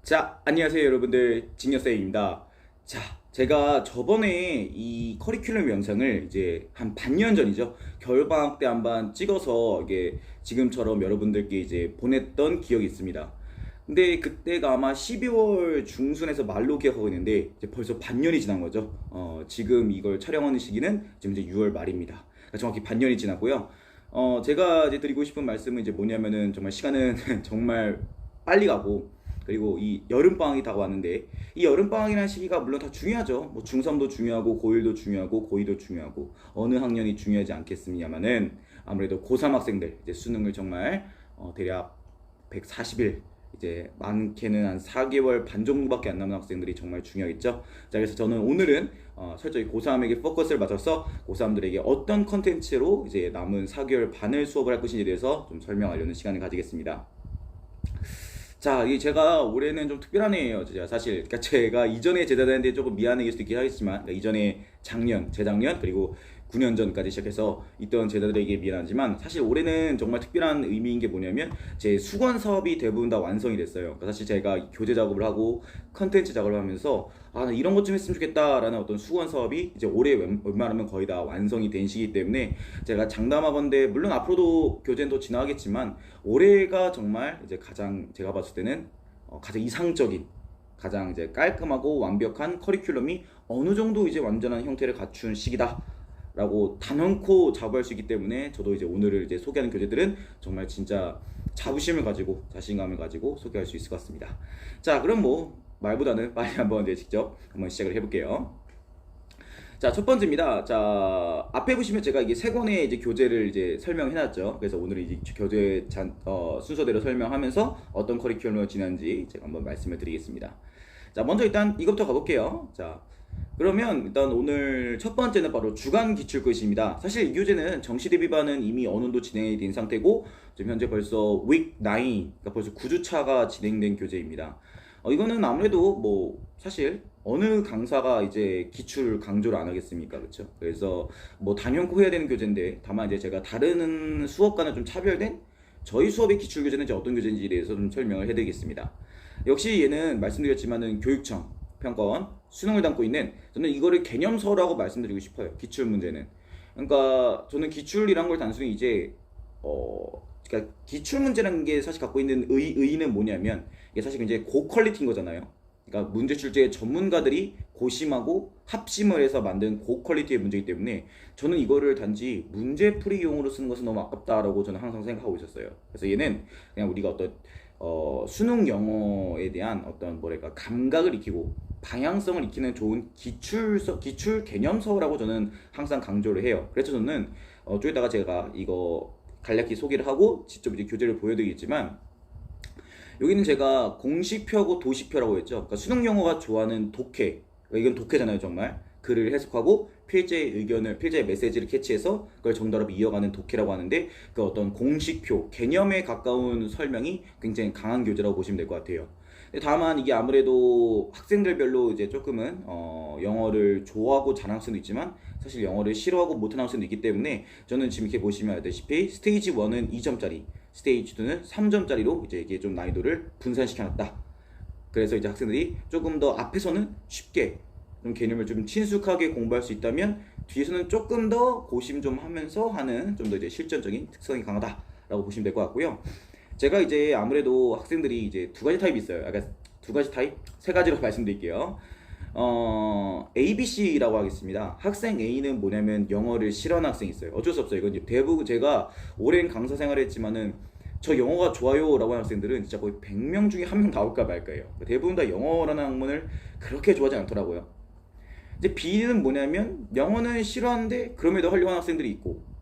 자, 안녕하세요 여러분들, 진여쌤입니다. 자, 제가 저번에 이 커리큘럼 영상을 이제 한 반년 전이죠. 겨울방학 때 한번 찍어서 이게 지금처럼 여러분들께 이제 보냈던 기억이 있습니다. 근데 그때가 아마 12월 중순에서 말로 기억하고 있는데 이제 벌써 반년이 지난 거죠. 지금 이걸 촬영하는 시기는 지금 이제 6월 말입니다. 그러니까 정확히 반년이 지났고요. 제가 이제 드리고 싶은 말씀은 이제 뭐냐면은 정말 시간은 정말 빨리 가고, 그리고 이 여름방학이 다가왔는데 이 여름방학이라는 시기가 물론 다 중요하죠. 뭐 중3도 중요하고 고1도 중요하고 고2도 중요하고 어느 학년이 중요하지 않겠습니다만은 아무래도 고3 학생들 이제 수능을 정말 대략 140일, 이제 많게는 한 4개월 반 정도밖에 안 남은 학생들이 정말 중요하겠죠. 자, 그래서 저는 오늘은 철저히 고3에게 포커스를 맞춰서 고3들에게 어떤 컨텐츠로 이제 남은 4개월 반을 수업을 할 것인지에 대해서 좀 설명하려는 시간을 가지겠습니다. 자, 이 제가 올해는 좀 특별한 해예요. 제가 사실, 그러니까 제가 이전에 제자들한테 조금 미안할 수도 있긴 하겠지만, 그러니까 이전에 작년, 재작년, 그리고 9년 전까지 시작해서 있던 제자들에게 미안하지만, 사실 올해는 정말 특별한 의미인 게 뭐냐면 제 수건 사업이 대부분 다 완성이 됐어요. 그러니까 사실 제가 교재 작업을 하고 컨텐츠 작업을 하면서 나 이런 것 좀 했으면 좋겠다라는 어떤 수건 사업이 이제 올해 웬만하면 거의 다 완성이 된 시기 때문에 제가 장담하건대, 물론 앞으로도 교재는 더 진화하겠지만 올해가 정말 이제 가장 제가 봤을 때는 가장 이상적인, 가장 이제 깔끔하고 완벽한 커리큘럼이 어느 정도 이제 완전한 형태를 갖춘 시기다 라고 단언코 자부할 수 있기 때문에, 저도 이제 오늘을 이제 소개하는 교재들은 정말 진짜 자부심을 가지고 자신감을 가지고 소개할 수 있을 것 같습니다. 자, 그럼 뭐 말보다는 빨리 한번 이제 직접 한번 시작을 해볼게요. 자, 첫 번째입니다. 자, 앞에 보시면 제가 이게 세 권의 이제 교재를 이제 설명해놨죠. 그래서 오늘은 이제 교재 순서대로 설명하면서 어떤 커리큘럼을 지난지 제가 한번 말씀을 드리겠습니다. 자, 먼저 일단 이것부터 가볼게요. 자, 그러면 일단 오늘 첫 번째는 바로 주간 기출것입니다. 사실 이 교재는 정시 대비반은 이미 어느 정도 진행이 된 상태고, 지금 현재 벌써 week 9, 그러니까 벌써 9주차가 진행된 교재입니다. 이거는 아무래도 뭐 사실 어느 강사가 이제 기출 강조를 안 하겠습니까, 그렇죠? 그래서 뭐 단연코 해야 되는 교재인데, 다만 이제 제가 다른 수업과는 좀 차별된 저희 수업의 기출 교재는 이제 어떤 교재인지에 대해서 좀 설명을 해드리겠습니다. 역시 얘는 말씀드렸지만은 교육청 평가원 수능을 담고 있는, 저는 이거를 개념서라고 말씀드리고 싶어요. 기출 문제는. 그러니까 저는 기출이란 걸 단순히 이제 그러니까 기출 문제라는 게 사실 갖고 있는 의의는 뭐냐면, 이게 사실 굉장히 고퀄리티인 거잖아요. 그러니까 문제 출제의 전문가들이 고심하고 합심을 해서 만든 고퀄리티의 문제이기 때문에 저는 이거를 단지 문제 풀이용으로 쓰는 것은 너무 아깝다라고 저는 항상 생각하고 있었어요. 그래서 얘는 그냥 우리가 어떤 수능 영어에 대한 어떤 뭐랄까 감각을 익히고 방향성을 익히는 좋은 기출 개념서라고 저는 항상 강조를 해요. 그래서 저는 좀 이따가 제가 이거 간략히 소개를 하고 직접 이제 교재를 보여드리겠지만, 여기는 제가 공식표하고 도식표라고 했죠. 그러니까 수능 영어가 좋아하는 독해, 그러니까 이건 독해잖아요 정말. 글을 해석하고 필자의 의견을, 필자의 메시지를 캐치해서 그걸 정답으로 이어가는 독해라고 하는데, 그 어떤 공식표, 개념에 가까운 설명이 굉장히 강한 교재라고 보시면 될 것 같아요. 다만 이게 아무래도 학생들별로 이제 조금은 영어를 좋아하고 잘하는 학생도 있지만 사실 영어를 싫어하고 못하는 학생도 있기 때문에, 저는 지금 이렇게 보시면 알다시피 스테이지 1은 2점짜리, 스테이지 2는 3점짜리로 이제 이게 좀 난이도를 분산시켜놨다. 그래서 이제 학생들이 조금 더 앞에서는 쉽게 좀 개념을 좀 친숙하게 공부할 수 있다면, 뒤에서는 조금 더 고심 좀 하면서 하는 좀 더 이제 실전적인 특성이 강하다라고 보시면 될 것 같고요. 제가 이제 아무래도 학생들이 이제 두 가지 타입이 있어요. 아까 두 가지 타입, 세 가지로 말씀드릴게요. A, B, C라고 하겠습니다. 학생 A는 뭐냐면 영어를 싫어하는 학생이 있어요. 어쩔 수 없어요. 이건 이제 대부분 제가 오랜 강사 생활을 했지만은 저 영어가 좋아요 라고 하는 학생들은 진짜 거의 100명 중에 한 명 나올까 말까예요. 대부분 다 영어라는 학문을 그렇게 좋아하지 않더라고요. 이제 B는 뭐냐면 영어는 싫어하는데 그럼에도 하려고 하는 학생들이 있고,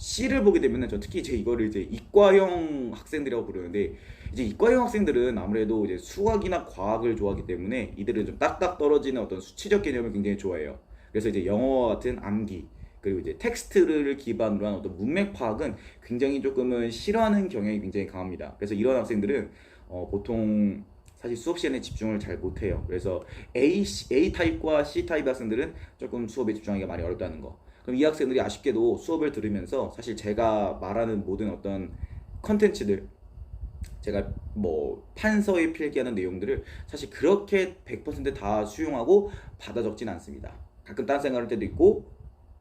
C를 보게 되면은 저 특히 이제 이거를 이제 이과형 학생들이라고 부르는데, 이제 이과형 학생들은 아무래도 이제 수학이나 과학을 좋아하기 때문에 이들은 좀 딱딱 떨어지는 어떤 수치적 개념을 굉장히 좋아해요. 그래서 이제 영어와 같은 암기, 그리고 이제 텍스트를 기반으로 한 어떤 문맥 파악은 굉장히 조금은 싫어하는 경향이 굉장히 강합니다. 그래서 이런 학생들은 보통 사실 수업 시간에 집중을 잘 못해요. 그래서 A 타입과 C 타입 학생들은 조금 수업에 집중하기가 많이 어렵다는 거. 그럼 이 학생들이 아쉽게도 수업을 들으면서 사실 제가 말하는 모든 어떤 컨텐츠들, 제가 뭐 판서에 필기하는 내용들을 사실 그렇게 100%다 수용하고 받아 적진 않습니다. 가끔 딴 생각할 때도 있고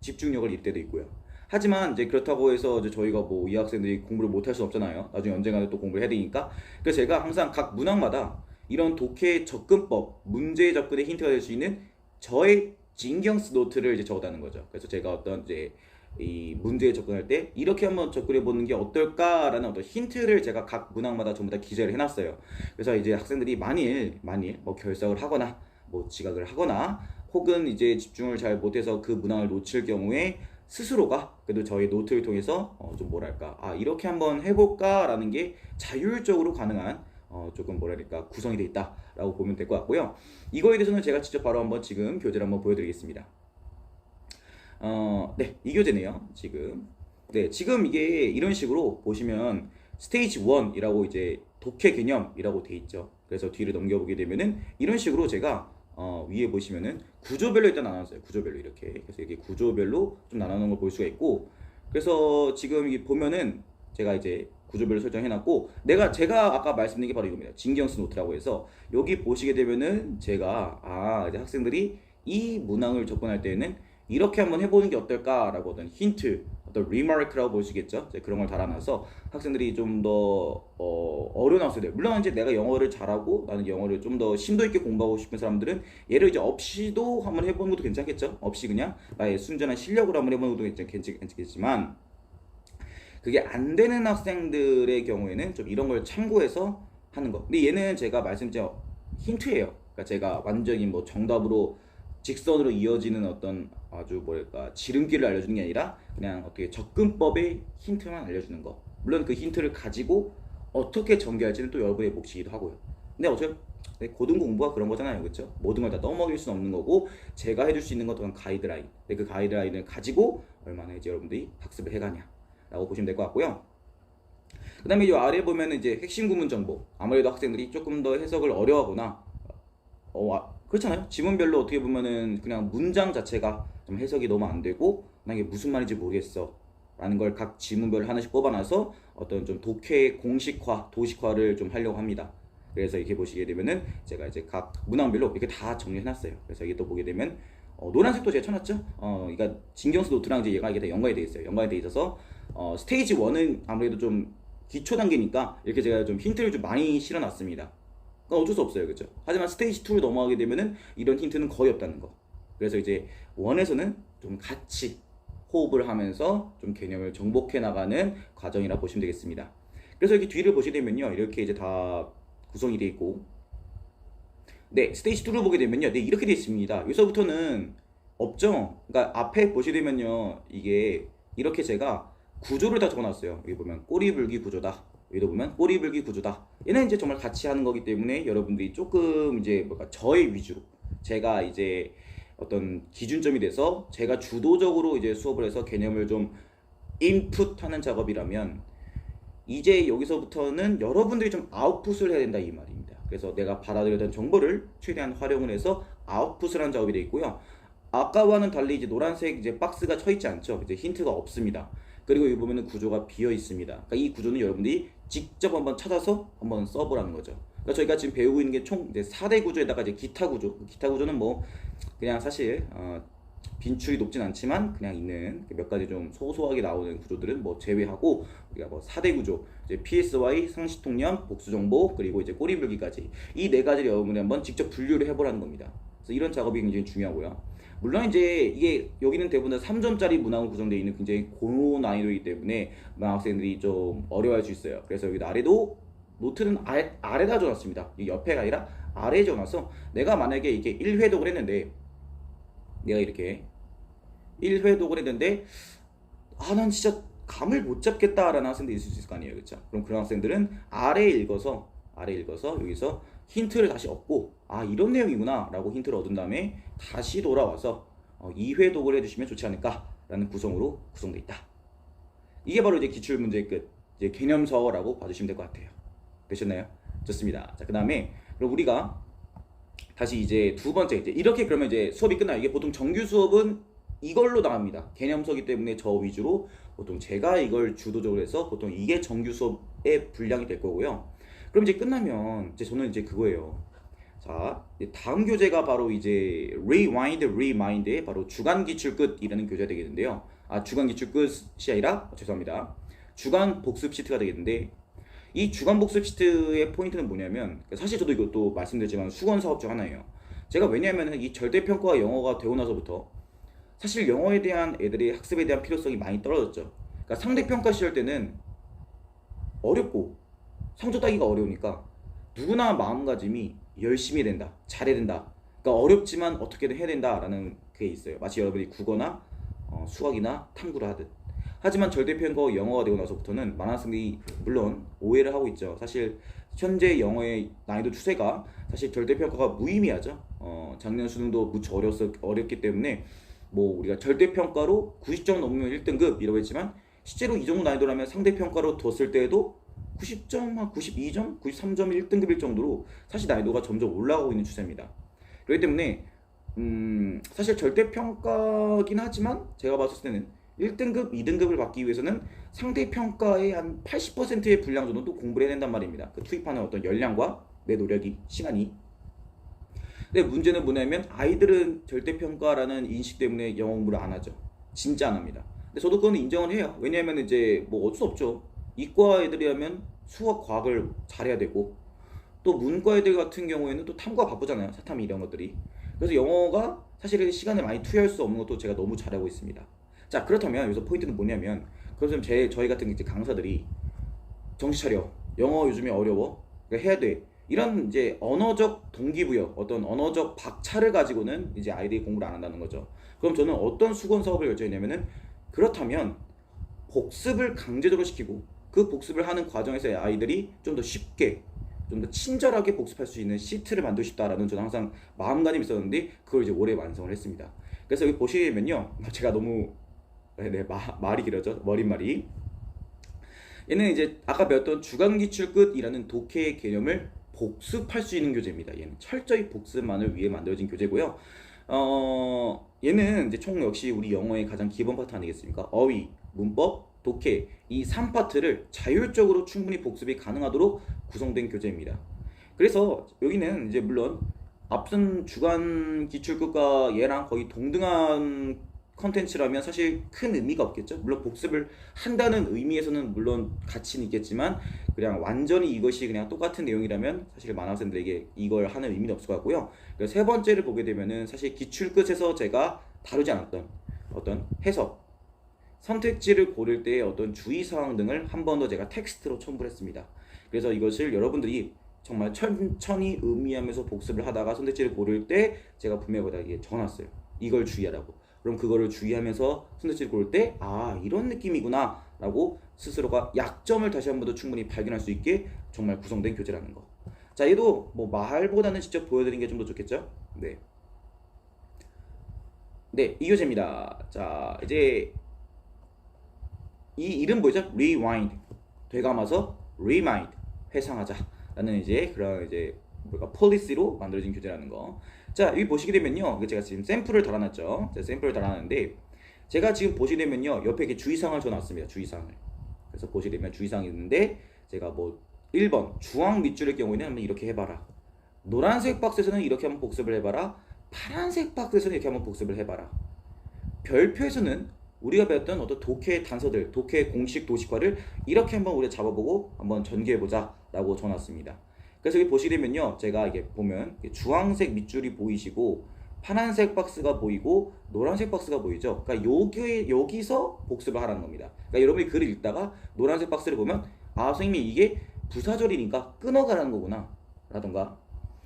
집중력을 잃을 때도 있고요. 하지만 이제 그렇다고 해서 이제 저희가 뭐 이 학생들이 공부를 못할 수 없잖아요. 나중에 언젠가는 또 공부를 해야 되니까. 그래서 제가 항상 각 문항마다 이런 독해 접근법, 문제 접근의 힌트가 될 수 있는 저의 징경스 노트를 이제 적어다는 거죠. 그래서 제가 어떤 이제 이 문제에 접근할 때 이렇게 한번 접근해 보는 게 어떨까라는 어떤 힌트를 제가 각 문항마다 전부 다 기재를 해놨어요. 그래서 이제 학생들이 만일 뭐 결석을 하거나 뭐 지각을 하거나 혹은 이제 집중을 잘 못해서 그 문항을 놓칠 경우에 스스로가 그래도 저희 노트를 통해서 좀 뭐랄까 이렇게 한번 해볼까라는 게 자율적으로 가능한 조금 뭐랄까 구성이 돼 있다라고 보면 될 것 같고요. 이거에 대해서는 제가 직접 바로 한번 지금 교재를 한번 보여드리겠습니다. 네, 이 교재네요. 지금. 네, 지금 이게 이런 식으로 보시면 스테이지 1이라고 이제 독해 개념이라고 돼 있죠. 그래서 뒤를 넘겨보게 되면은 이런 식으로 제가 위에 보시면은 구조별로 일단 나눴어요. 구조별로 이렇게. 그래서 이게 구조별로 좀 나누는 걸 볼 수가 있고. 그래서 지금 이 보면은 제가 이제 구조별로 설정해놨고 제가 아까 말씀드린 게 바로 이겁니다. 징경스 노트라고 해서 여기 보시게 되면은 제가 이제 학생들이 이 문항을 접근할 때에는 이렇게 한번 해보는 게 어떨까라고 어떤 힌트, 어떤 리마크라고 보시겠죠? 그런 걸 달아놔서 학생들이 좀 더 어려운 학생들, 물론 이제 내가 영어를 잘하고 나는 영어를 좀 더 심도 있게 공부하고 싶은 사람들은 얘를 이제 없이도 한번 해보는 것도 괜찮겠죠? 없이 그냥 나의 순전한 실력으로 한번 해보는 것도 괜찮겠지만 그게 안 되는 학생들의 경우에는 좀 이런 걸 참고해서 하는 거. 근데 얘는 제가 말씀드린 힌트예요. 그러니까 제가 완전히 뭐 정답으로 직선으로 이어지는 어떤 아주 뭐랄까 지름길을 알려주는 게 아니라 그냥 어떻게 접근법의 힌트만 알려주는 거. 물론 그 힌트를 가지고 어떻게 전개할지는 또 여러분의 몫이기도 하고요. 근데 어차피 고등 공부가 그런 거잖아요, 그렇죠? 모든 걸 다 떠먹일 수는 없는 거고 제가 해줄 수 있는 것은 가이드라인. 근데 그 가이드라인을 가지고 얼마나 이제 여러분들이 학습을 해가냐라고 보시면 될 것 같고요. 그 다음에 이 아래 보면 이제 핵심 구문 정보. 아무래도 학생들이 조금 더 해석을 어려워하거나 그렇잖아요. 지문별로 어떻게 보면은 그냥 문장 자체가 좀 해석이 너무 안 되고 나 이게 무슨 말인지 모르겠어 라는 걸 각 지문별로 하나씩 뽑아놔서 어떤 좀 독해 공식화, 도식화를 좀 하려고 합니다. 그래서 이렇게 보시게 되면은 제가 이제 각 문항별로 이렇게 다 정리해놨어요. 그래서 이게 또 보게 되면 노란색도 제가 쳐놨죠. 그러니까 징경스 노트랑 이제 얘가 이게 다 연관이 돼 있어요. 연관이 돼 있어서 스테이지 1은 아무래도 좀 기초 단계니까 이렇게 제가 좀 힌트를 좀 많이 실어놨습니다. 그러니까 어쩔 수 없어요, 그렇죠? 하지만 스테이지 2로 넘어가게 되면은 이런 힌트는 거의 없다는 거. 그래서 이제 원에서는 좀 같이 호흡을 하면서 좀 개념을 정복해 나가는 과정이라 보시면 되겠습니다. 그래서 이렇게 뒤를 보시게 되면요, 이렇게 이제 다 구성이 되어 있고, 네, 스테이지 2를 보게 되면요, 네, 이렇게 되어 있습니다. 여기서부터는 없죠. 그러니까 앞에 보시게 되면요, 이게 이렇게 제가 구조를 다 적어놨어요. 여기 보면 꼬리불기 구조다. 여기도 보면 꼬리불기 구조다. 얘는 이제 정말 같이 하는 거기 때문에 여러분들이 조금 이제 뭔가 저의 위주로 제가 이제 어떤 기준점이 돼서 제가 주도적으로 이제 수업을 해서 개념을 좀 인풋하는 작업이라면 이제 여기서부터는 여러분들이 좀 아웃풋을 해야 된다 이 말입니다. 그래서 내가 받아들였던 정보를 최대한 활용을 해서 아웃풋을 하는 작업이 되어 있고요. 아까와는 달리 이제 노란색 이제 박스가 쳐 있지 않죠. 이제 힌트가 없습니다. 그리고 여기 보면은 구조가 비어 있습니다. 그러니까 이 구조는 여러분들이 직접 한번 찾아서 한번 써보라는 거죠. 그러니까 저희가 지금 배우고 있는 게 총 이제 4대 구조에다가 이제 기타 구조. 기타 구조는 뭐 그냥 사실 빈출이 높진 않지만 그냥 있는 몇 가지 좀 소소하게 나오는 구조들은 뭐 제외하고 우리가 뭐 4대 구조, 이제 PSY, 상시통념, 복수정보, 그리고 이제 꼬리불기까지 이 네 가지를 여러분이 한번 직접 분류를 해보라는 겁니다. 그래서 이런 작업이 굉장히 중요하고요. 물론 이제 이게 여기는 대부분 3점짜리 문항으로 구성되어 있는 굉장히 고난이도이기 때문에 학생들이 좀 어려워할 수 있어요. 그래서 여기 아래도 노트는 아래다 적어놨습니다. 옆에가 아니라 아래에 적어놔서 내가 만약에 이렇게 1회독을 했는데 내가 이렇게 1회독을 했는데 난 진짜 감을 못 잡겠다라는 학생들이 있을 수 있을 거 아니에요, 그렇죠? 그럼 그런 학생들은 아래 읽어서 여기서 힌트를 다시 얻고 이런 내용이구나 라고 힌트를 얻은 다음에 다시 돌아와서 2회독을 해주시면 좋지 않을까라는 구성으로 구성되어 있다. 이게 바로 이제 기출문제의 끝, 이제 개념서라고 봐주시면 될 것 같아요. 되셨나요? 좋습니다. 자, 그 다음에 그럼 우리가 다시 이제 두 번째 이렇게 그러면 이제 수업이 끝나요. 이게 보통 정규 수업은 이걸로 나갑니다. 개념서기 때문에 저 위주로 보통 제가 이걸 주도적으로 해서 보통 이게 정규 수업 분량이 될 거고요. 그럼 이제 끝나면 이제 저는 이제 그거예요. 자, 이제 다음 교재가 바로 이제 Rewind의 바로 주간 기출 끝이라는 교재가 되겠는데요. 아, 주간 기출 끝이 아니라 죄송합니다. 주간 복습 시트가 되겠는데 이 주간 복습 시트의 포인트는 뭐냐면 사실 저도 이것도 말씀드렸지만 수건 사업 중 하나예요. 제가 왜냐하면 이 절대평가 영어가 되고 나서부터 사실 영어에 대한 애들의 학습에 대한 필요성이 많이 떨어졌죠. 그러니까 상대평가 시절 때는 어렵고 성적 따기가 어려우니까 누구나 마음가짐이 열심히 해야 된다, 잘해야 된다. 그러니까 어렵지만 어떻게든 해야 된다라는 게 있어요. 마치 여러분이 국어나 수학이나 탐구를 하듯. 하지만 절대평가 영어가 되고 나서부터는 많은 학생들이 물론 오해를 하고 있죠. 사실 현재 영어의 난이도 추세가 사실 절대평가가 무의미하죠. 작년 수능도 무척 어렵기 때문에 뭐 우리가 절대평가로 90점 넘으면 1등급 이라고 했지만 실제로 이 정도 난이도라면 상대평가로 뒀을 때에도 90점, 92점, 93점 1등급일 정도로 사실 난이도가 점점 올라가고 있는 추세입니다. 그렇기 때문에 사실 절대평가긴 하지만 제가 봤을 때는 1등급, 2등급을 받기 위해서는 상대평가의 한 80%의 분량 정도 또 공부를 해야 된단 말입니다. 그 투입하는 어떤 역량과 내 노력이, 시간이. 근데 문제는 뭐냐면 아이들은 절대평가라는 인식 때문에 영어 공부를 안 하죠. 진짜 안 합니다. 근데 저도 그건 인정을 해요. 왜냐하면 이제 뭐 어쩔 수 없죠. 이과 애들이라면 수학, 과학을 잘해야 되고 또 문과 애들 같은 경우에는 또 탐구가 바쁘잖아요. 사탐 이런 것들이. 그래서 영어가 사실은 시간을 많이 투여할 수 없는 것도 제가 너무 잘하고 있습니다. 자, 그렇다면 여기서 포인트는 뭐냐면 그래서 저희 같은 이제 강사들이 정신 차려. 영어 요즘에 어려워. 그러니까 해야 돼. 이런 이제 언어적 동기부여, 어떤 언어적 박차를 가지고는 이제 아이들이 공부를 안 한다는 거죠. 그럼 저는 어떤 수건 사업을 결정했냐면은 그렇다면 복습을 강제적으로 시키고 그 복습을 하는 과정에서 아이들이 좀 더 쉽게 좀 더 친절하게 복습할 수 있는 시트를 만들고 싶다라는 저는 항상 마음가짐이 있었는데 그걸 이제 올해 완성을 했습니다. 그래서 여기 보시면요, 제가 너무 말이 길어져 머릿말이. 얘는 이제 아까 배웠던 주간기출 끝이라는 독해의 개념을 복습할 수 있는 교재입니다. 얘는 철저히 복습만을 위해 만들어진 교재고요. 얘는 이제 총 역시 우리 영어의 가장 기본 파트 아니겠습니까? 어휘, 문법, 독해 이 3파트를 자율적으로 충분히 복습이 가능하도록 구성된 교재입니다. 그래서 여기는 이제 물론 앞선 주간 기출급과 얘랑 거의 동등한 컨텐츠라면 사실 큰 의미가 없겠죠. 물론 복습을 한다는 의미에서는 물론 가치는 있겠지만 그냥 완전히 이것이 그냥 똑같은 내용이라면 사실 많은 학생들에게 이걸 하는 의미는 없을 것 같고요. 그래서 세 번째를 보게 되면은 사실 기출 끝에서 제가 다루지 않았던 어떤 해석, 선택지를 고를 때의 어떤 주의사항 등을 한 번 더 제가 텍스트로 첨부를 했습니다. 그래서 이것을 여러분들이 정말 천천히 음미하면서 복습을 하다가 선택지를 고를 때 제가 분명하게 적어놨어요. 이걸 주의하라고. 그럼 그거를 주의하면서 선택지를 고를 때 아 이런 느낌이구나 라고 스스로가 약점을 다시 한 번 더 충분히 발견할 수 있게 정말 구성된 교재라는 거. 자, 얘도 뭐 말보다는 직접 보여드리는 게 좀 더 좋겠죠? 네. 네, 이 교재입니다. 자, 이제 이 이름 뭐죠? Rewind. 되감아서 Remind. 회상하자라는 이제 그런 이제 뭐가 폴리시로 만들어진 교재라는 거. 자, 여기 보시게 되면요. 제가 지금 샘플을 달아놨죠. 제가 샘플을 달아놨는데 제가 지금 보시게 되면요. 옆에 이렇게 주의사항을 적어놨습니다. 주의사항을. 그래서 보시게 되면 주의사항이 있는데 제가 뭐 1번 주황 밑줄의 경우에는 한번 이렇게 해봐라. 노란색 박스에서는 이렇게 한번 복습을 해봐라. 파란색 박스에서는 이렇게 한번 복습을 해봐라. 별표에서는 우리가 배웠던 어떤 독해의 단서들, 독해의 공식 도식화를 이렇게 한번 우리가 잡아보고 한번 전개해보자 라고 적어놨습니다. 그래서 여기 보시게 되면요, 제가 이게 보면 주황색 밑줄이 보이시고 파란색 박스가 보이고 노란색 박스가 보이죠. 그러니까 여기서 복습을 하라는 겁니다. 그러니까 여러분이 글을 읽다가 노란색 박스를 보면 아 선생님이 이게 부사절이니까 끊어가라는 거구나 라던가,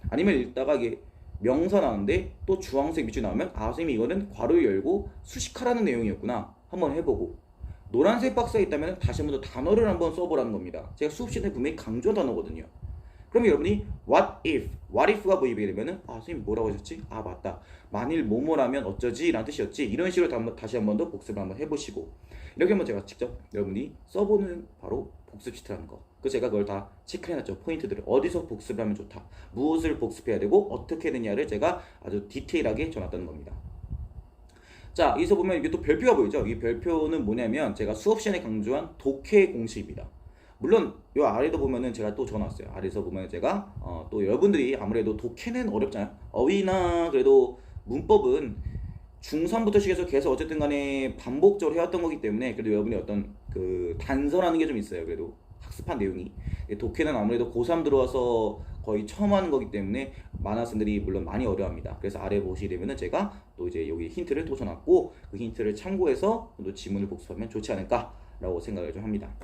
아니면 읽다가 이게 명사 나오는데 또 주황색 밑줄 나오면 아 선생님이 이거는 괄호 열고 수식하라는 내용이었구나 한번 해보고, 노란색 박스가 있다면 다시 한번 더 단어를 한번 써보라는 겁니다. 제가 수업 시간에 분명히 강조 단어거든요. 그러면 여러분이 what if가 보이게 되면은 아 선생님 뭐라고 하셨지? 아 맞다, 만일 뭐뭐라면 어쩌지? 라는 뜻이었지. 이런 식으로 다시 한번 더 복습을 한번 해보시고, 이렇게 한번 제가 직접 여러분이 써보는 바로 복습 시트라는 거. 그래서 제가 그걸 다 체크해놨죠. 포인트들을 어디서 복습을 하면 좋다, 무엇을 복습해야 되고 어떻게 되냐를 제가 아주 디테일하게 적어놨다는 겁니다. 자, 여기서 보면 이게 또 별표가 보이죠? 이 별표는 뭐냐면 제가 수업 시간에 강조한 독해 공식입니다. 물론 요 아래도 보면은 제가 또 적어놨어요. 아래에서 보면 제가 또 여러분들이 아무래도 독해는 어렵잖아요. 어휘나 그래도 문법은 중3부터 시작해서 계속 어쨌든 간에 반복적으로 해왔던 거기 때문에 그래도 여러분이 어떤 그 단서라는 게 좀 있어요. 그래도 학습한 내용이. 독해는 아무래도 고3 들어와서 거의 처음 하는 거기 때문에 많은 학생들이 물론 많이 어려워합니다. 그래서 아래 보시게 되면은 제가 또 이제 여기 힌트를 또 줘놨고 그 힌트를 참고해서 또 지문을 복습하면 좋지 않을까라고 생각을 좀 합니다.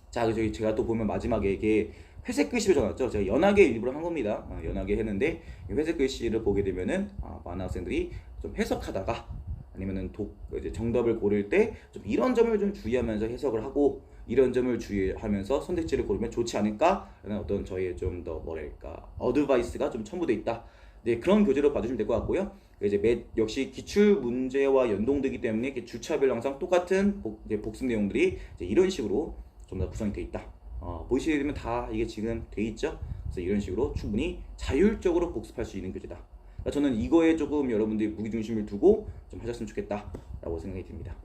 자, 그래서 제가 또 보면 마지막에 이게 회색 글씨로 적어놨죠. 제가 연하게 일부러 한 겁니다. 연하게 했는데 회색 글씨를 보게 되면은 많은 학생들이 좀 해석하다가 아니면은 이제 정답을 고를 때 좀 이런 점을 좀 주의하면서 해석을 하고 이런 점을 주의하면서 선택지를 고르면 좋지 않을까라는 어떤 저희의 좀 더 뭐랄까 어드바이스가 좀 첨부돼 있다. 네, 그런 교재로 봐주시면 될 것 같고요. 이제 역시 기출 문제와 연동되기 때문에 이렇게 주차별 항상 똑같은 이제 복습 내용들이 이제 이런 식으로 좀 더 구성이 돼 있다. 보시게 되면 다 이게 지금 돼 있죠. 그래서 이런 식으로 충분히 자율적으로 복습할 수 있는 교재다. 그러니까 저는 이거에 조금 여러분들이 무기중심을 두고 좀 하셨으면 좋겠다라고 생각이 듭니다.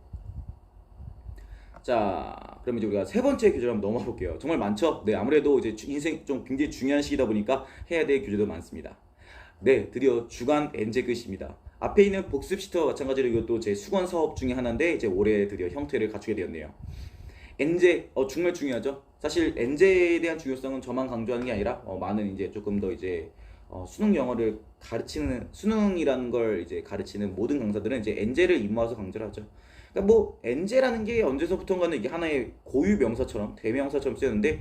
자, 그러면 이제 우리가 세 번째 교재로 한번 넘어가 볼게요. 정말 많죠? 네, 아무래도 이제 인생 좀 굉장히 중요한 시기다 보니까 해야 될 교재도 많습니다. 네, 드디어 주간 엔제 끝입니다. 앞에 있는 복습 시트와 마찬가지로 이것도 제 수건 사업 중에 하나인데 이제 올해 드디어 형태를 갖추게 되었네요. 엔제 정말 중요하죠. 사실 엔제에 대한 중요성은 저만 강조하는 게 아니라 많은 이제 조금 더 이제 수능 영어를 가르치는 수능이라는 걸 이제 가르치는 모든 강사들은 이제 엔제를 입모아서 강조를 하죠. 그러니까 뭐 엔제라는 게 언제서부턴가는 이게 하나의 고유 명사처럼 대명사처럼 쓰였는데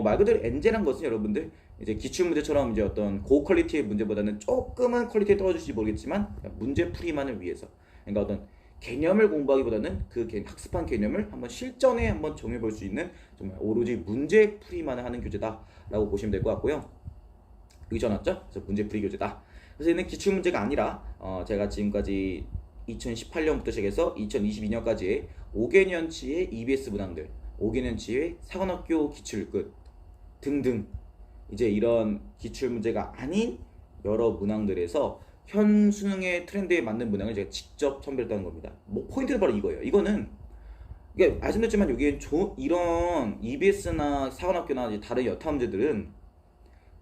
말 그대로 엔제란 것은 여러분들 이제 기출 문제처럼 이제 어떤 고퀄리티의 문제보다는 조금은 퀄리티에 떨어질지 모르겠지만 문제풀이만을 위해서 그러니까 어떤 개념을 공부하기보다는 그 학습한 개념을 한번 실전에 한번 적용해 볼 수 있는 정말 오로지 문제풀이만 하는 교재다라고 보시면 될 것 같고요. 여기 적어놨죠? 그래서 문제풀이 교재다. 그래서 얘는 기출 문제가 아니라 제가 지금까지 2018년부터 시작해서 2022년까지의 5개년치의 EBS 문항들, 5개년치의 사관학교 기출끝 등등 이제 이런 기출 문제가 아닌 여러 문항들에서 현 수능의 트렌드에 맞는 문항을 제가 직접 선별했다는 겁니다. 뭐 포인트는 바로 이거예요. 이거는 이게 말씀드렸지만 여기에 이런 EBS나 사관학교나 다른 여타 문제들은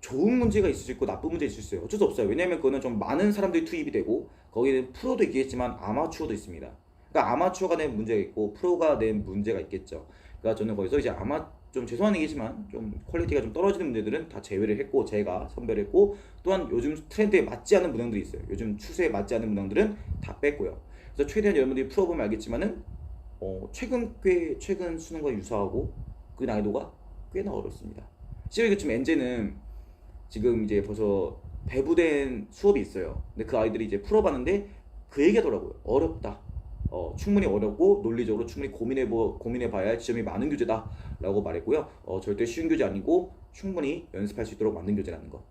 좋은 문제가 있을 수 있고 나쁜 문제가 있을 수 있어요. 어쩔 수 없어요. 왜냐면 그거는 좀 많은 사람들이 투입이 되고 거기는 프로도 있겠지만 아마추어도 있습니다. 그러니까 아마추어가 낸 문제가 있고 프로가 낸 문제가 있겠죠. 그러니까 저는 거기서 이제 좀 죄송한 얘기지만 좀 퀄리티가 좀 떨어지는 문제들은 다 제외를 했고 제가 선별했고 또한 요즘 트렌드에 맞지 않는 문항들이 있어요. 요즘 추세에 맞지 않는 문항들은 다 뺐고요. 그래서 최대한 여러분들이 풀어보면 알겠지만은 최근 수능과 유사하고 그 난이도가 꽤나 어렵습니다. 실제로 지금 엔제는 지금 이제 벌써 배부된 수업이 있어요. 근데 그 아이들이 이제 풀어봤는데 그 얘기하더라고요. 어렵다. 충분히 어렵고 논리적으로 충분히 고민해봐야 할 지점이 많은 교재다라고 말했고요. 절대 쉬운 교재 아니고 충분히 연습할 수 있도록 만든 교재라는 거.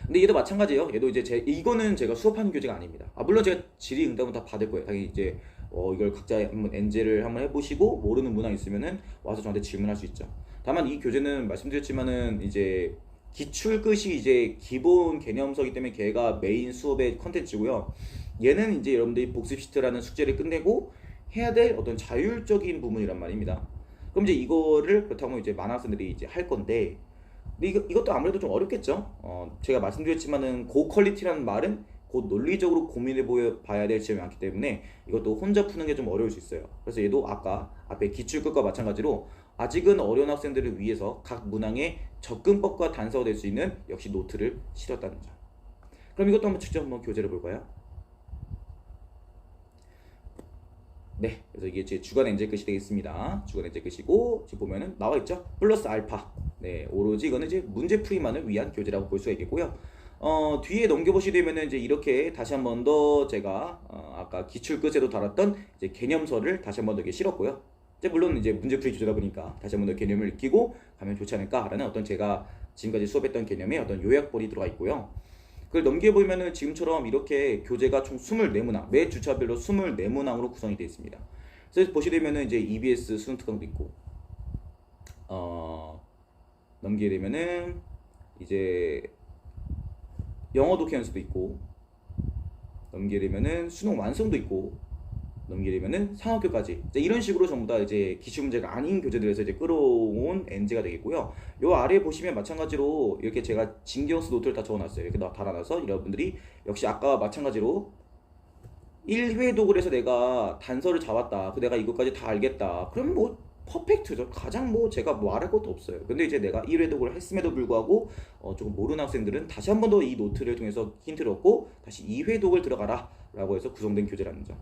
근데 얘도 마찬가지예요. 얘도 이제 이거는 제가 수업하는 교재가 아닙니다. 물론 제가 질의응답은 다 받을 거예요. 당연히 이제 이걸 각자 한번 엔제를 한번 해보시고 모르는 문항 있으면은 와서 저한테 질문할 수 있죠. 다만 이 교재는 말씀드렸지만은 이제 기출 끝이 이제 기본 개념서이기 때문에 걔가 메인 수업의 컨텐츠고요. 얘는 이제 여러분들이 복습 시트라는 숙제를 끝내고 해야 될 어떤 자율적인 부분이란 말입니다. 그럼 이제 이거를 그렇다고 이제 많은 학생들이 이제 할 건데 근데 이것도 아무래도 좀 어렵겠죠. 제가 말씀드렸지만은 고퀄리티라는 말은 곧 논리적으로 고민해 봐야 될 지점이 많기 때문에 이것도 혼자 푸는 게 좀 어려울 수 있어요. 그래서 얘도 아까 앞에 기출 끝과 마찬가지로 아직은 어려운 학생들을 위해서 각 문항의 접근법과 단서가 될 수 있는 역시 노트를 실었다는 점. 그럼 이것도 한번 직접 한번 교재를 볼까요? 네, 그래서 이게 제 주간 엔제 끝이 되겠습니다. 주간 엔제 끝이고 지금 보면은 나와 있죠? 플러스 알파. 네, 오로지 이거는 이제 문제풀이만을 위한 교재라고 볼 수가 있겠고요. 뒤에 넘겨보시게 되면은 이제 이렇게 다시 한 번 더 제가 아까 기출 끝에도 다뤘던 이제 개념서를 다시 한 번 더 이렇게 실었고요. 이제 물론 이제 문제풀이 교재다 보니까 다시 한 번 더 개념을 익히고 가면 좋지 않을까라는 어떤 제가 지금까지 수업했던 개념의 어떤 요약본이 들어가 있고요. 그걸 넘겨보면은 지금처럼 이렇게 교재가 총 24문항, 매 주차별로 24문항으로 구성이 되어 있습니다. 그래서 보시게 되면은 이제 EBS 수능 특강도 있고, 넘기게 되면은 이제 영어 독해 연습도 있고, 넘기게 되면은 수능 완성도 있고, 넘기게 되면은 산업교까지 이제 이런 식으로 전부 다 이제 기출 문제가 아닌 교재들에서 이제 끌어온 NG가 되겠고요. 요 아래 보시면 마찬가지로 이렇게 제가 징기어스 노트를 다 적어놨어요. 이렇게 달아놔서 여러분들이 역시 아까 마찬가지로 1회 독을해서 내가 단서를 잡았다. 그 내가 이것까지 다 알겠다. 그럼 뭐 퍼펙트죠. 가장 뭐 제가 뭐 말할 것도 없어요. 근데 이제 내가 1회 독을 했음에도 불구하고 조금 모르는 학생들은 다시 한 번 더 이 노트를 통해서 힌트를 얻고 다시 2회 독을 들어가라 라고 해서 구성된 교재라는 점.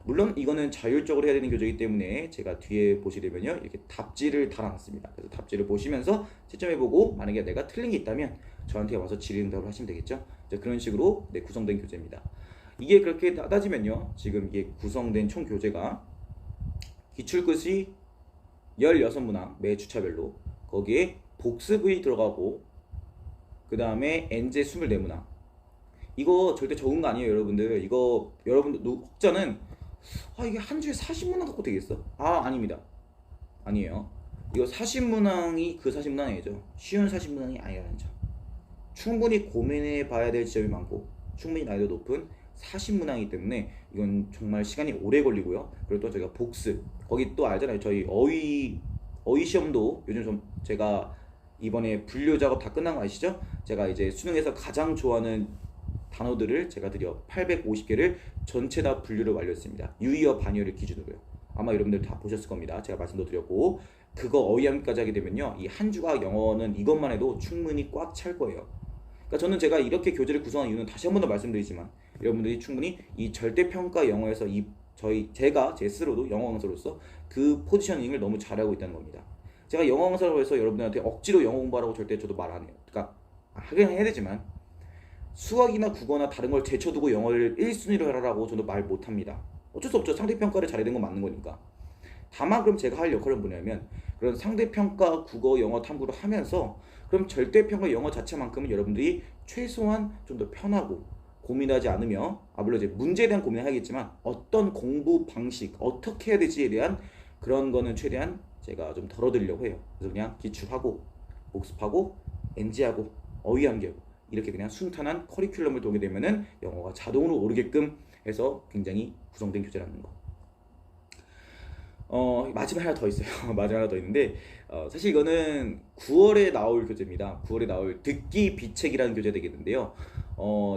물론 이거는 자율적으로 해야 되는 교재이기 때문에 제가 뒤에 보시게 되면요 이렇게 답지를 달아놨습니다. 그래서 답지를 보시면서 채점해보고 만약에 내가 틀린 게 있다면 저한테 와서 질의응답을 하시면 되겠죠. 이제 그런 식으로 네, 구성된 교재입니다. 이게 그렇게 따지면요 지금 이게 구성된 총 교재가 기출끝이 16문항 매 주차별로 거기에 복습이 들어가고 그 다음에 엔제 24문항 이거 절대 적은 거 아니에요 여러분들. 이거 여러분들 혹자는 이게 한 주에 40문항 갖고 되겠어? 아닙니다. 아니에요. 이거 40문항이 그 40문항이죠. 쉬운 40문항이 아니라는 점. 충분히 고민해 봐야 될 지점이 많고 충분히 난이도 높은 40문항이기 때문에 이건 정말 시간이 오래 걸리고요. 그리고 또 저희가 복습 거기 또 알잖아요. 저희 어휘 시험도 요즘 좀 제가 이번에 분류 작업 다 끝난 거 아시죠? 제가 이제 수능에서 가장 좋아하는 단어들을 제가 드려 850개를 전체 다 분류를 완료했습니다. 유의어 반의어를 기준으로요. 아마 여러분들 다 보셨을 겁니다. 제가 말씀도 드렸고 그거 어휘함까지 하게 되면요 이 한 주가 영어는 이것만 해도 충분히 꽉 찰 거예요. 그러니까 저는 제가 이렇게 교재를 구성한 이유는 다시 한 번 더 말씀드리지만 여러분들이 충분히 이 절대평가 영어에서 제가 제 스스로도 영어 강사로서 그 포지셔닝을 너무 잘하고 있다는 겁니다. 제가 영어 강사로 해서 여러분들한테 억지로 영어 공부하라고 절대 저도 말 안 해요. 그러니까 하긴 해야 되지만 수학이나 국어나 다른 걸 제쳐두고 영어를 1순위로 해라라고 저도 말 못합니다. 어쩔 수 없죠. 상대평가를 잘해야 되는 건 맞는 거니까. 다만 그럼 제가 할 역할은 뭐냐면 그런 상대평가 국어 영어 탐구를 하면서 그럼 절대평가 영어 자체만큼은 여러분들이 최소한 좀 더 편하고 고민하지 않으며 물론 이제 문제에 대한 고민을 하겠지만 어떤 공부 방식 어떻게 해야 되지에 대한 그런 거는 최대한 제가 좀 덜어드리려고 해요. 그래서 그냥 기출하고 복습하고 NG하고 어휘암기하고 이렇게 그냥 순탄한 커리큘럼을 두게 되면은 영어가 자동으로 오르게끔 해서 굉장히 구성된 교재라는 거. 마지막 하나 더 있어요. 마지막 하나 더 있는데 사실 이거는 9월에 나올 교재입니다. 9월에 나올 듣기 비책이라는 교재 되겠는데요.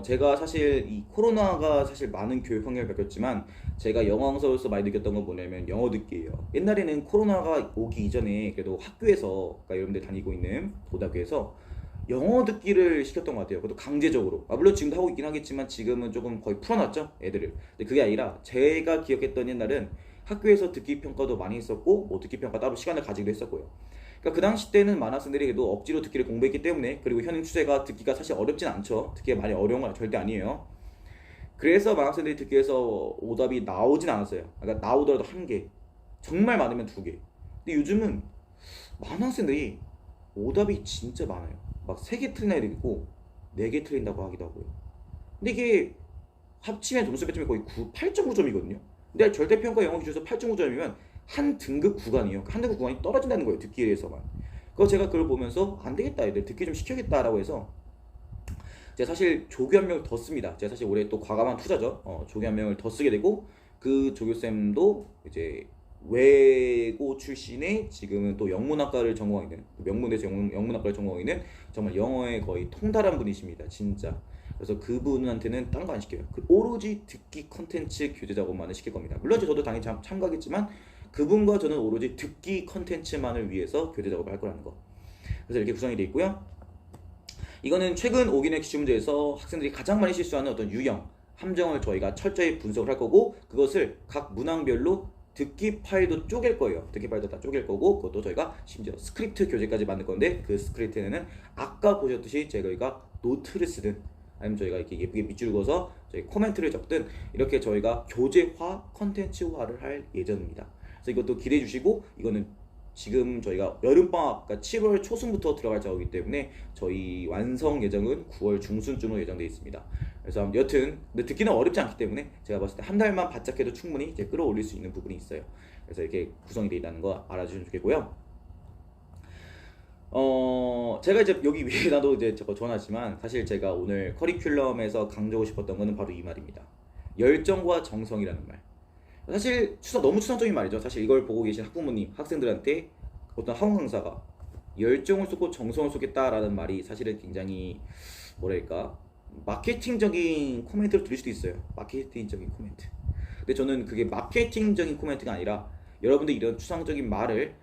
제가 사실 이 코로나가 사실 많은 교육 환경을 바뀌었지만 제가 영어 강사로서 많이 느꼈던 건 뭐냐면 영어 듣기예요. 옛날에는 코로나가 오기 이전에 그래도 학교에서 그러니까 여러분들 다니고 있는 고등학교에서 영어 듣기를 시켰던 것 같아요. 그것도 강제적으로. 물론 지금도 하고 있긴 하겠지만 지금은 조금 거의 풀어놨죠, 애들을. 근데 그게 아니라 제가 기억했던 옛날은 학교에서 듣기 평가도 많이 했었고, 뭐 듣기 평가 따로 시간을 가지기도 했었고요. 그러니까 그 당시 때는 많은 학생들이 그래도 억지로 듣기를 공부했기 때문에 그리고 현행 추세가 듣기가 사실 어렵진 않죠. 듣기가 많이 어려운 건 절대 아니에요. 그래서 많은 학생들이 듣기에서 오답이 나오진 않았어요. 그러니까 나오더라도 한 개, 정말 많으면 두 개. 근데 요즘은 많은 학생들이 오답이 진짜 많아요. 막 3개 틀린 애도 있고 4개 틀린다고 하기도 하고요. 근데 이게 합치면 점수 배점이 거의 8.9점이거든요. 근데 절대평가 영어 기준에서 8.9점이면 한 등급 구간이에요. 한 등급 구간이 떨어진다는 거예요. 듣기에 대해서만. 그래서 제가 그걸 보면서 안 되겠다 애들 듣기 좀 시켜야겠다라고 해서 제가 사실 조교 한 명을 더 씁니다. 제가 사실 올해 또 과감한 투자죠. 조교 한 명을 더 쓰게 되고 그 조교쌤도 이제 외고 출신의 지금은 또 영문학과를 전공하고 있는 명문대에서 영문학과를 전공하고 있는 정말 영어에 거의 통달한 분이십니다. 진짜. 그래서 그분한테는 딴 거 안 시켜요. 오로지 듣기 컨텐츠 교재 작업만을 시킬 겁니다. 물론 저도 당연히 참가하겠지만 그분과 저는 오로지 듣기 컨텐츠만을 위해서 교재 작업을 할 거라는 거. 그래서 이렇게 구성이 되어 있고요. 이거는 최근 5기능 기출문제에서 학생들이 가장 많이 실수하는 어떤 유형, 함정을 저희가 철저히 분석을 할 거고 그것을 각 문항별로 듣기 파일도 쪼갤 거예요. 듣기 파일도 다 쪼갤 거고 그것도 저희가 심지어 스크립트 교재까지 만들 건데 그 스크립트에는 아까 보셨듯이 저희가 노트를 쓰든 아니면 저희가 이렇게 예쁘게 밑줄 그어서 저희 코멘트를 적든 이렇게 저희가 교재화, 컨텐츠화를 할 예정입니다. 그래서 이것도 기대해 주시고 이거는 지금 저희가 여름방학, 그러니까 7월 초순부터 들어갈 작업이기 때문에 저희 완성 예정은 9월 중순쯤으로 예정되어 있습니다. 그래서 여튼 근데 듣기는 어렵지 않기 때문에 제가 봤을 때 한 달만 바짝해도 충분히 이제 끌어올릴 수 있는 부분이 있어요. 그래서 이렇게 구성이 되어 있다는 거 알아주시면 좋겠고요. 제가 이제 여기 위에다도 이제 저거 전하지만 사실 제가 오늘 커리큘럼에서 강조하고 싶었던 거는 바로 이 말입니다. 열정과 정성이라는 말. 사실 너무 추상적인 말이죠. 사실 이걸 보고 계신 학부모님, 학생들한테 어떤 학원 강사가 열정을 쏟고 정성을 쏟겠다라는 말이 사실은 굉장히 뭐랄까 마케팅적인 코멘트를 들을 수도 있어요. 마케팅적인 코멘트. 근데 저는 그게 마케팅적인 코멘트가 아니라 여러분들 이런 추상적인 말을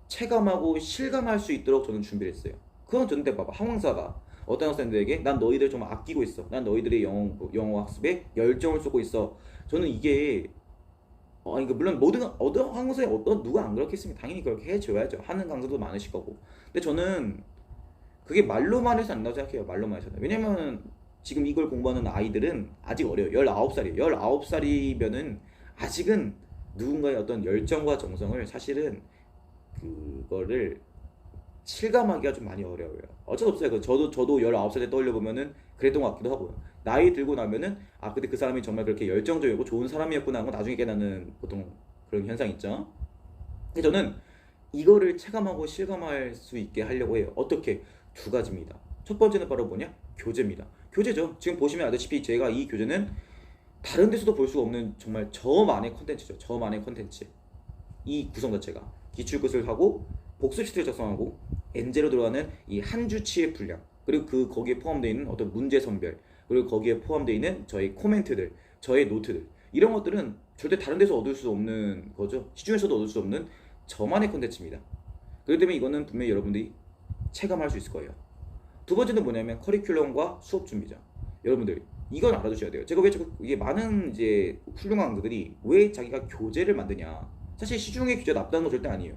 체감하고 실감할 수 있도록 저는 준비를 했어요. 그건 전데 봐봐 학원사가 어떤 학생들에게 난 너희들 좀 아끼고 있어. 난 너희들의 영어 학습에 열정을 쏟고 있어. 저는 이게 그러니까 물론 모든 어떤 항공사에 어떤 누가 안 그렇겠습니까? 당연히 그렇게 해줘야죠. 하는 강사도 많으실 거고. 근데 저는 그게 말로만 해서 안 나온다고 생각해요. 말로만 해서는. 왜냐면 지금 이걸 공부하는 아이들은 아직 어려요. 19살이에요. 19살이면은 아직은 누군가의 어떤 열정과 정성을 사실은 그거를 실감하기가 좀 많이 어려워요. 어쩔 수 없어요. 저도 19살 때 떠올려 보면은 그랬던 것 같기도 하고요. 나이 들고 나면은 근데 그 사람이 정말 그렇게 열정적이고 좋은 사람이었구나 하고 나중에 깨닫는 보통 그런 현상 있죠. 근데 저는 이거를 체감하고 실감할 수 있게 하려고 해요. 어떻게? 두 가지입니다. 첫 번째는 바로 뭐냐? 교재입니다. 교재죠. 지금 보시면 알다시피 제가 이 교재는 다른 데서도 볼 수 없는 정말 저만의 컨텐츠죠. 저만의 컨텐츠. 이 구성 자체가 기출끝을 하고 복습 시트를 작성하고 엔제로 들어가는 이 한 주치의 분량 그리고 그 거기에 포함되어 있는 어떤 문제 선별 그리고 거기에 포함되어 있는 저의 코멘트들 저의 노트들 이런 것들은 절대 다른 데서 얻을 수 없는 거죠. 시중에서도 얻을 수 없는 저만의 콘텐츠입니다. 그렇기 때문에 이거는 분명히 여러분들이 체감할 수 있을 거예요. 두 번째는 뭐냐면 커리큘럼과 수업 준비죠. 여러분들 이건 알아두셔야 돼요. 제가 왜 자꾸 이게 많은 이제 훌륭한 강사들이 왜 자기가 교재를 만드냐. 사실 시중의 교재 나쁘다는 건 절대 아니에요.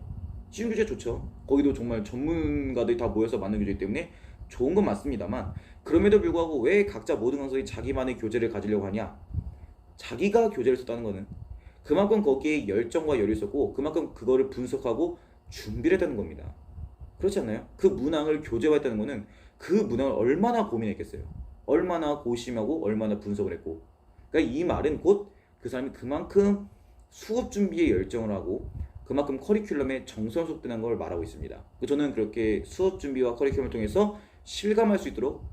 시중 교재 좋죠. 거기도 정말 전문가들이 다 모여서 만든 교재이기 때문에 좋은 건 맞습니다만 그럼에도 불구하고 왜 각자 모든 강사들이 자기만의 교재를 가지려고 하냐. 자기가 교재를 썼다는 거는 그만큼 거기에 열정과 열이 있었고 그만큼 그거를 분석하고 준비를 했다는 겁니다. 그렇지 않나요? 그 문항을 교재화했다는 거는 그 문항을 얼마나 고민했겠어요. 얼마나 고심하고 얼마나 분석을 했고 그러니까 이 말은 곧 그 사람이 그만큼 수업 준비에 열정을 하고 그만큼 커리큘럼에 정성을 쏟는 걸 말하고 있습니다. 저는 그렇게 수업 준비와 커리큘럼을 통해서 실감할 수 있도록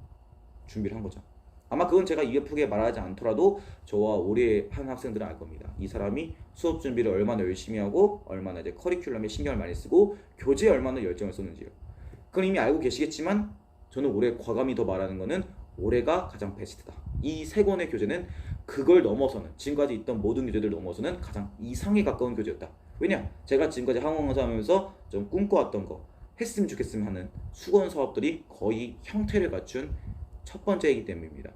준비를 한 거죠. 아마 그건 제가 이쁘게 말하지 않더라도 저와 오래 한 학생들은 알 겁니다. 이 사람이 수업 준비를 얼마나 열심히 하고 얼마나 이제 커리큘럼에 신경을 많이 쓰고 교재에 얼마나 열정을 쏟는지요. 그건 이미 알고 계시겠지만 저는 올해 과감히 더 말하는 거는 올해가 가장 베스트다. 이 세 권의 교재는 그걸 넘어서는 지금까지 있던 모든 교재들 넘어서는 가장 이상에 가까운 교재였다. 왜냐? 제가 지금까지 항공 강사하면서 좀 꿈꿔왔던 거 했으면 좋겠으면 하는 수건 사업들이 거의 형태를 갖춘 첫 번째이기 때문입니다.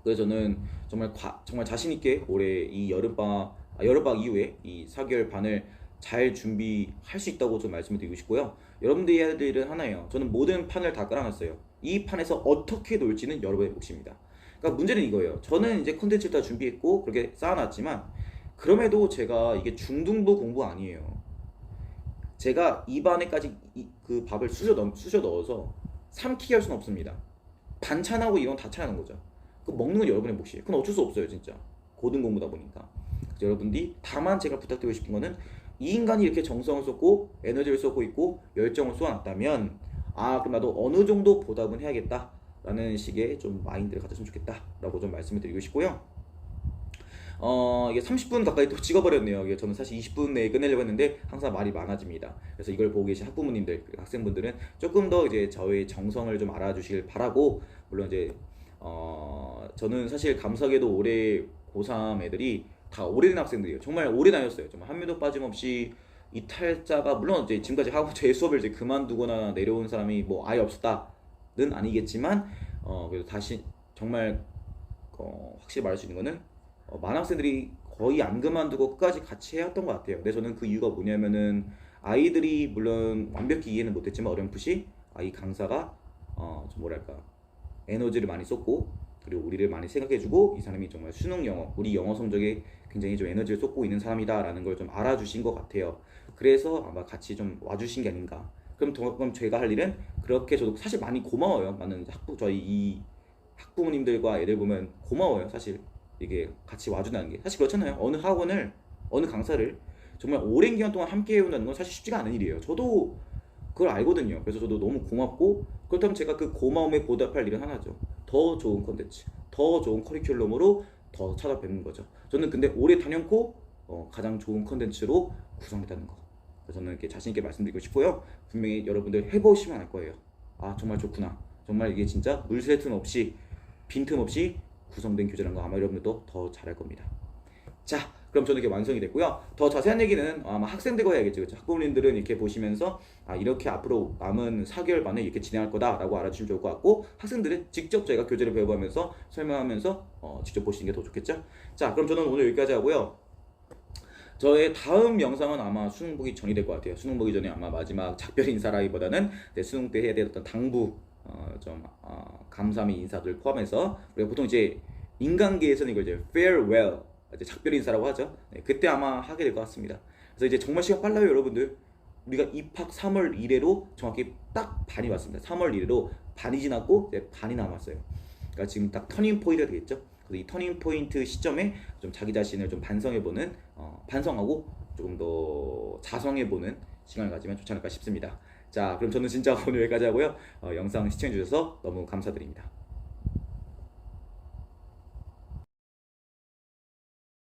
그래서 저는 정말 자신 있게 올해 이 여름방학 이후에 이 4개월 반을 잘 준비할 수 있다고 좀 말씀을 드리고 싶고요. 여러분들이 해야 될 일은 하나예요. 저는 모든 판을 다 깔아놨어요. 이 판에서 어떻게 놀지는 여러분의 몫입니다. 그러니까 문제는 이거예요. 저는 이제 컨텐츠를 다 준비했고 그렇게 쌓아놨지만 그럼에도 제가 이게 중등부 공부 아니에요. 제가 입안에까지 그 밥을 쑤셔 넣어서 삼키게 할 수는 없습니다. 반찬하고 이건 다 차려놓은 거죠. 그 먹는 건 여러분의 몫이에요. 그건 어쩔 수 없어요, 진짜. 고등 공부다 보니까. 그래서 여러분들이 다만 제가 부탁드리고 싶은 거는 이 인간이 이렇게 정성을 쏟고 에너지를 쏟고 있고 열정을 쏟아놨다면 그럼 나도 어느 정도 보답은 해야겠다라는 식의 좀 마인드를 가졌으면 좋겠다라고 좀 말씀을 드리고 싶고요. 이게 30분 가까이 또 찍어버렸네요. 이게 저는 사실 20분 내에 끝내려고 했는데 항상 말이 많아집니다. 그래서 이걸 보고 계신 학부모님들, 학생분들은 조금 더 이제 저의 정성을 좀 알아주시길 바라고, 물론 이제 저는 사실 감사하게도 올해 고3 애들이 다 오래된 학생들이에요. 정말 오래 다녔어요. 정말 한 명도 빠짐없이 이탈자가, 물론 이제 지금까지 하고 제 수업을 이제 그만두거나 내려온 사람이 뭐 아예 없었다는 아니겠지만, 그래도 다시 정말 확실히 말할 수 있는 거는 많은 학생들이 거의 안 그만두고 끝까지 같이 해왔던 것 같아요. 근데 저는 그 이유가 뭐냐면은 아이들이 물론 완벽히 이해는 못했지만 어렴풋이 이 강사가 좀 뭐랄까 에너지를 많이 쏟고 그리고 우리를 많이 생각해주고 이 사람이 정말 수능 영어 우리 영어 성적에 굉장히 좀 에너지를 쏟고 있는 사람이다라는 걸 좀 알아주신 것 같아요. 그래서 아마 같이 좀 와주신 게 아닌가. 그럼 제가 할 일은 그렇게 저도 사실 많이 고마워요. 많은 저희 이 학부모님들과 애들 보면 고마워요. 사실 이게 같이 와준다는 게 사실 그렇잖아요. 어느 학원을 어느 강사를 정말 오랜 기간 동안 함께 해온다는 건 사실 쉽지가 않은 일이에요. 저도 그걸 알거든요. 그래서 저도 너무 고맙고 그렇다면 제가 그 고마움에 보답할 일은 하나죠. 더 좋은 컨텐츠, 더 좋은 커리큘럼으로 더 찾아뵙는 거죠. 저는 근데 오래 다녀고 가장 좋은 컨텐츠로 구성했다는 거. 그래서 저는 이렇게 자신 있게 말씀드리고 싶고요. 분명히 여러분들 해보시면 알 거예요. 아 정말 좋구나. 정말 이게 진짜 물새 틈 없이 빈틈 없이 구성된 교재라는 거 아마 여러분들도 더 잘할 겁니다. 자, 그럼 저는 이게 완성이 됐고요. 더 자세한 얘기는 아마 학생들과 해야겠죠. 그렇죠? 학부모님들은 이렇게 보시면서 이렇게 앞으로 남은 4개월 반을 이렇게 진행할 거다라고 알아주시면 좋을 것 같고, 학생들은 직접 저희가 교재를 배워가면서 설명하면서 직접 보시는 게 더 좋겠죠. 자, 그럼 저는 오늘 여기까지 하고요. 저의 다음 영상은 아마 수능 보기 전이 될 것 같아요. 수능 보기 전에 아마 마지막 작별 인사라기보다는 수능 때 해야 되었던 당부 감사의 인사들 포함해서, 우리가 보통 이제 인간계에서는 이걸 이제 farewell, 이제 작별 인사라고 하죠. 네, 그때 아마 하게 될 것 같습니다. 그래서 이제 정말 시간 빨라요, 여러분들. 우리가 입학 3월 이래로 정확히 딱 반이 왔습니다. 3월 이래로 반이 지났고 이제 반이 남았어요. 그러니까 지금 딱 터닝 포인트가 되겠죠. 그래서 이 터닝 포인트 시점에 좀 자기 자신을 좀 반성해보는, 반성하고 조금 더 자성해보는 시간을 가지면 좋지 않을까 싶습니다. 자, 그럼 저는 진짜 오늘 여기까지 하고요. 영상 시청해주셔서 너무 감사드립니다.